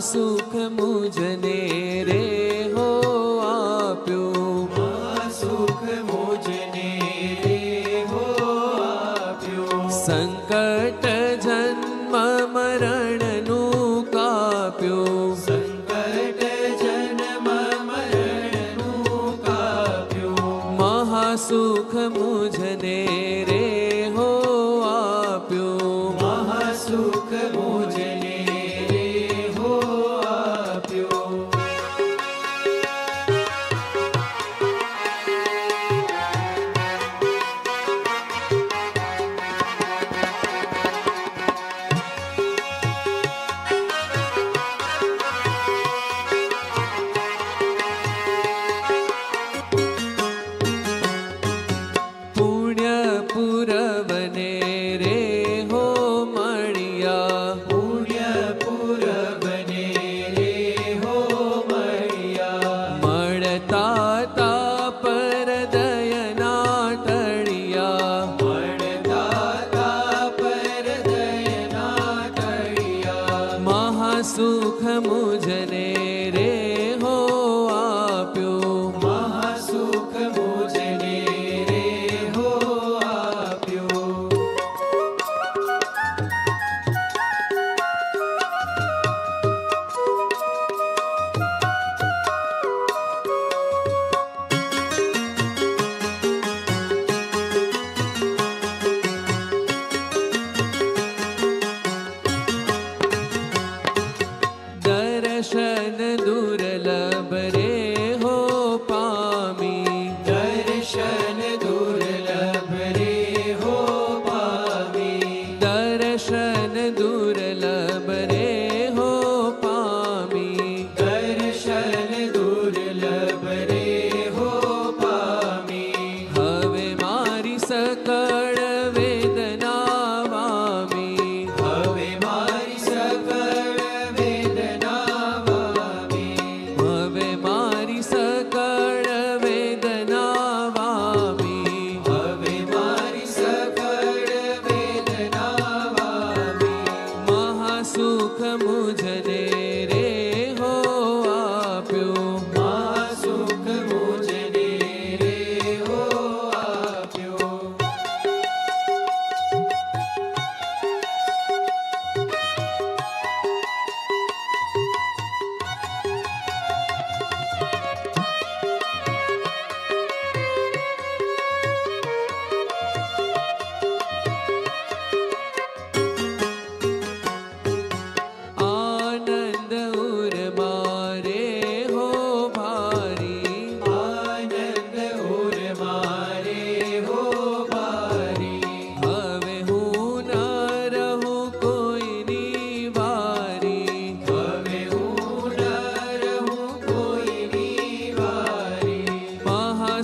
सुख मुझने रे हो आप्यो, सुख मुझने रे हो आप्यो। संकट जन्म मरण नु काप्यो, संकट जन्म मरण नु काप्यो। महासुख मुझने रे हो आप्यो, महासुख मुझने सुख मुझने रे हो आप्यो, महासुख मुझने रे हो आप्यो। दर्शन दुर्लभ रे हो पामी, दर्शन दुर्लभ रे हो पामी। दर्शन दुर्लभ रे हो पामी, दर्शन दुर्लभ रे हो पामी। हवे मारी सकळ वेदना वामी, हवे मारी सकळ सकळ वेदना वामी, हवे मारी सकळ वेदना वामी। महासुख मुझने रे हो आप्यो, महासुख मुझने रे हो आप्यो।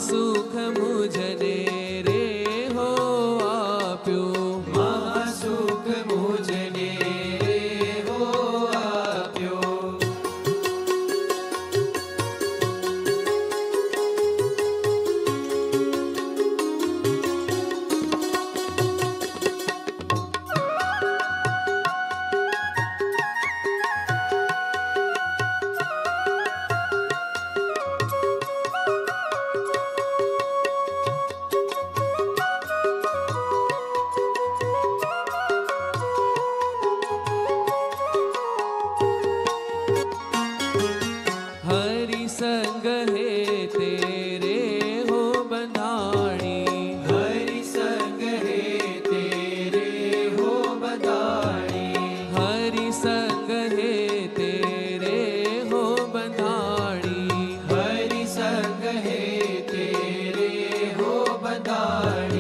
सुख मुझने रे हो आप्यो, महासुख मुझने रे हो आप्यो। हरि संग है तेरे हो बंधाणी, हरि संग है तेरे हो बंधाणी। हरि संग है तेरे हो बंधाणी, हरि संग है तेरे हो बंधाणी।